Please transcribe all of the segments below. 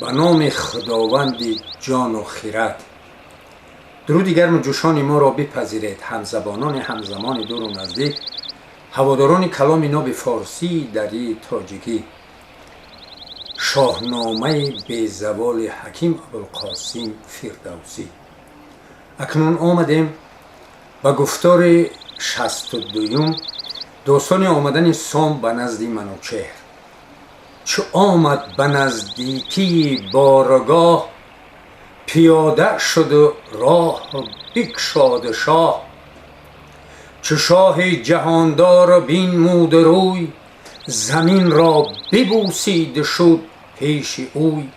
به نام خداوند جان و خرد. درود گرم و جوشان ما را بپذیرید همزبانان همزمان دور و نزدیک، هواداران کلام ناب فارسی دری تاجیکی. شاهنامه به زوال حکیم ابوالقاسم فردوسی. اکنون آمدیم به گفتار 62 داستان آمدن سام به نزد منوچهر. چو آمد به نزدیکی بارگاه، پیاده شد و راه بگشاد شاه. چو شاه جهاندار بینمود روی، زمین را ببوسید شد پیش اوی.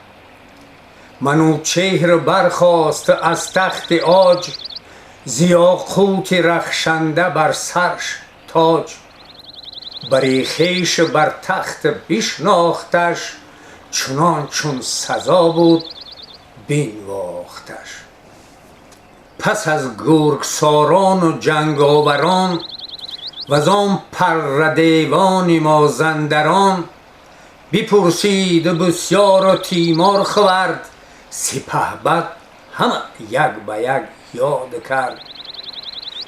منوچهر برخاست از تخت عاج، ز یاقوت رخشنده بر سرش تاج. بر خویش بر تخت بشناختش، چنان چون سزا بود بنواختش. پس از گرگساران و جنگاوران، وزان پردیوان مازندران. بپرسید بسیار و تیمار خورد، سپهبد همه یک به یک یاد کرد.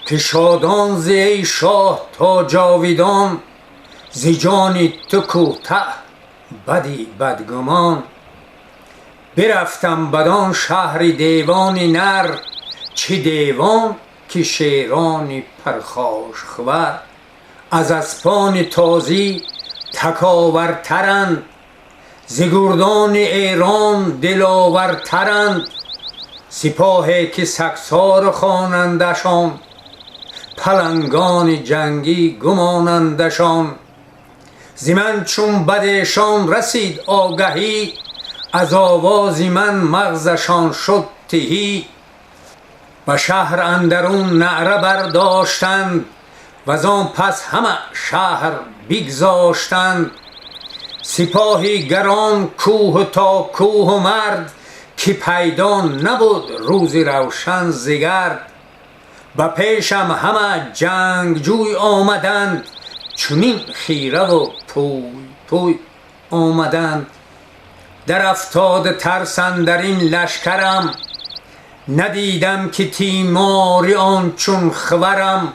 که شادان ز ای شاه تا جاویدان، ز جان تو کوته بدی بدگمان. برفتم بدان شهر دیوان نر، چه دیوان که شیران پرخاش خور. از اسپان تازی تکاورترند، ز گردان ایران دلاورترند. سپاهی که سگسار خوانندشان، پلنگان جنگی گمانندشان. ز من چون بدشان رسید آگهی، از آواز من مغزشان شد تهی. و شهر اندرون نعره برداشتند، وزان پس همه شهر بگذاشتند. سپاهی گران کوه تا کوه و مرد، که پیدا نبود روز روشن ز گرد. به پیشم همه جنگجوی آمدند، چنین خیره و پوی پوی آمدند. در افتاد ترس اندرین لشکرم، ندیدم که تیماری آن چون خورم.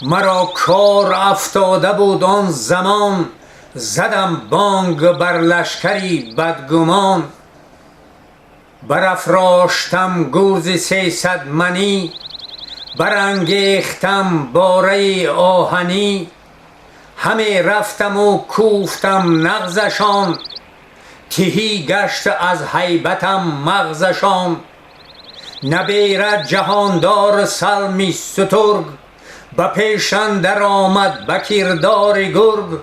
مرا کار افتاده بود آن زمان، زدم بانگ بر لشکری بدگمان. برافراشتم گرز 300 منی، برانگیختم باره آهنی. همه رفتم و کوفتم نغزشان، تهی گشت از هیبتم مغزشان. نبیرد جهاندار سلمی سترگ، به پیش اندر آمد به کردار گرگ.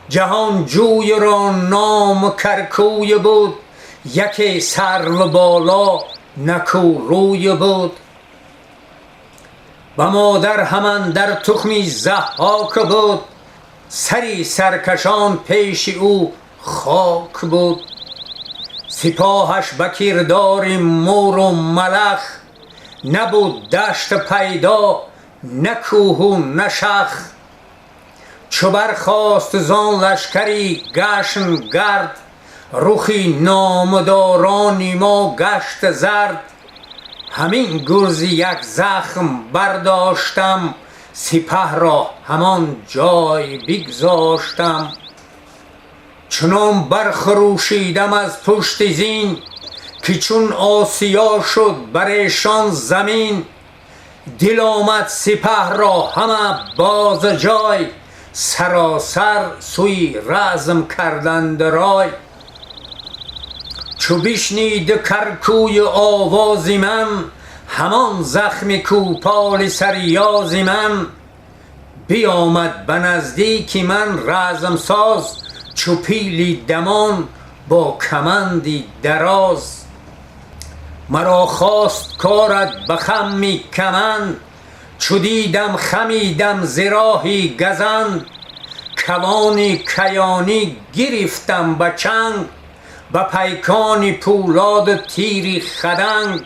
جهانجوی را نام کرکوی بود، یکی سرو بالا نکو روی بود. و مادر همان در تخمی ضحاک بود، سری سرکشان پیش او خاک بود. سپاهش به کردار مور و ملخ، نبود دشت پیدا نه کوه و نه شخ. چو برخاست زان لشکری گشن گرد، رخی نامدارانی ما گشت زرد. همین گرز یک زخم برداشتم، سپه را همان جای بگذاشتم. چنان برخروشیدم از پشت زین، که چون آسیا شد بر ایشان زمین. دل آمد سپه را همه باز جای، سراسر سوی رزم کردند رای. چو بشنید کرکوی آواز من، همان زخم کوپال سریاز من. بیامد به نزدیک من رزم ساز، چو پیلی دمان با کمندی دراز. مرا خواست کارد به خمی کمند، چو دیدم خمیدم ز راهی گزند. کوانی کیانی گرفتم به چنگ، به پیکان پولاد تیری خدنگ.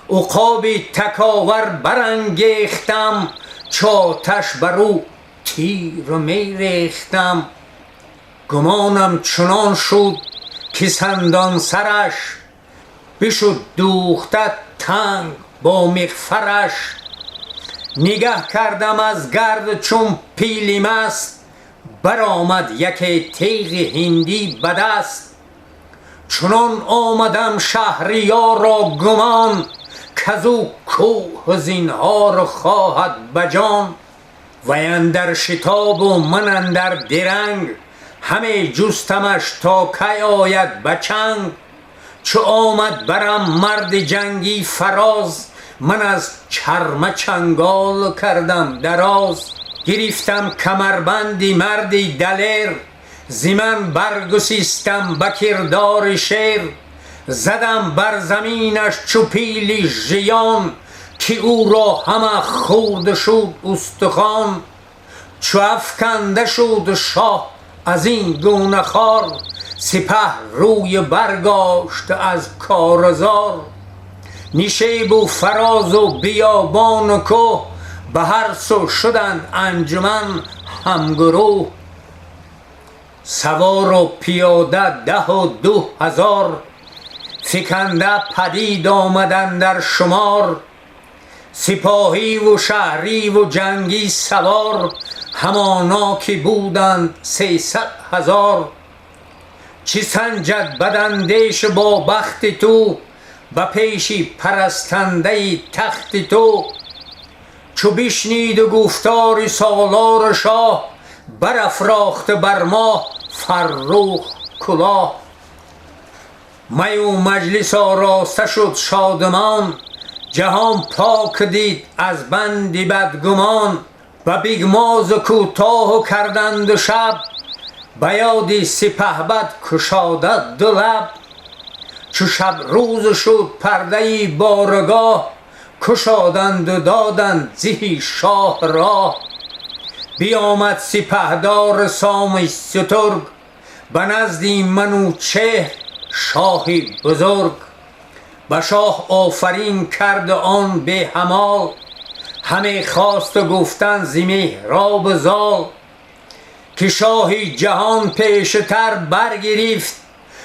عقابی تکاور برانگیختم، چو آتش بر او تیر می ریختم. گمانم چنان شد که سندان سرش بشد دوخته تنگ با مغفرش. نگه کردم از گرد چون پیلی مست، برآمد یک تیغ هندی به دست. چنان آمدم شهریار را گمان، کزو کوه زینهار خواهد به جان. وی اندر شتاب و من اندر درنگ، همه جستمش تا کی آید به چنگ. چو آمد برم مرد جنگی فراز، من از چرمه چنگال کردم دراز. گرفتم کمربندی مردی دلیر، زی من برگسیستم به کردار شیر. زدم بر زمینش چو پیلی ژیان، که او را همه خورده شد استخوان. چو افکنده شد شاه از این گونه خوار، سپه روی برگاشت از کارزار. نشیب و فراز و بیابان و کوه، به هر سو شدند انجمن همگروه. سوار و پیاده 12,000، فکنده پدید آمدند در شمار. سپاهی و شهری و جنگی سوار، همانا که بودند 300,000. چی سنجد بداندیش با بخت تو، به پیشی پرستنده تخت تو. چو بشنید گفتار سالار شاه، برافراخت بر ما فرخ کلاه. می و مجلس آراسته شد شادمان، جهان پاک دید از بند بدگمان. و بیگماز کوتاه کردند شب، به یاد سپهبد گشاده دو لب. چو شب روز شد پرده بارگاه، گشادند و دادند زی شاه راه. بیامد سپهدار سام سترگ، به نزد منوچهر شاهی بزرگ. به شاه آفرین کرد آن به همال، همه خواست و گفتن ز مهراب زال. که شاهی جهان پیشتر برگرفت،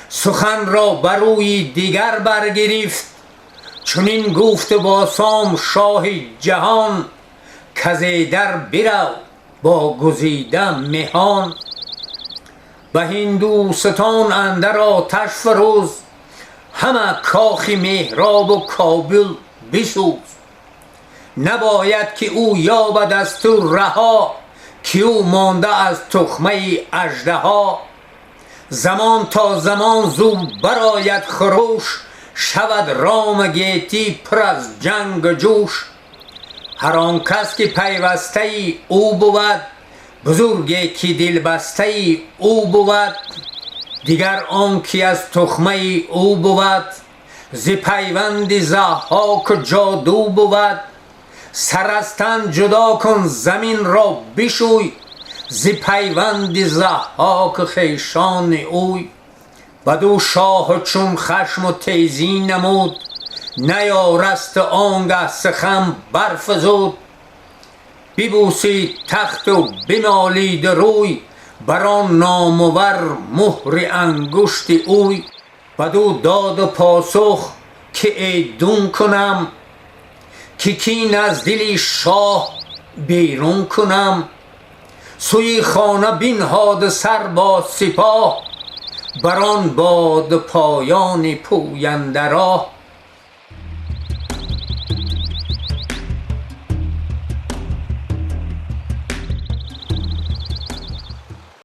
سخن را بر روی دیگر برگرفت. چنین گفت با سام شاه جهان، کز در برو با گزیده مهان. به هندوستان اندر آتش فروز، همه کاخ مهراب و کابل بسوز. نباید که او یابد از تو رها، که او مانده از تخمه اژدها. زمان تا زمان زو برآید خروش، شود رام گیتی پر از جنگ و جوش. هر آن کس که پیوسته او بود، بزرگی که دلبسته او بود. دیگر آن که از تخمه او بود، ز پیوند ضحاک جادو بود. سر از تن جدا کن زمین را بشوی، ز پیوند ضحاک خویشان اوی. بدو شاه چون خشم و تیزی نمود، نیارست آنگه سخن برفزود. ببوسید تخت و بمالید روی، بر آن نامور مهر انگشت اوی. بدو داد و پاسخ که ایدون کنم، که کین از دل شاه بیرون کنم. سوی خانه بنهاد سر با سپاه، بر آن باد پایان پوینده راه.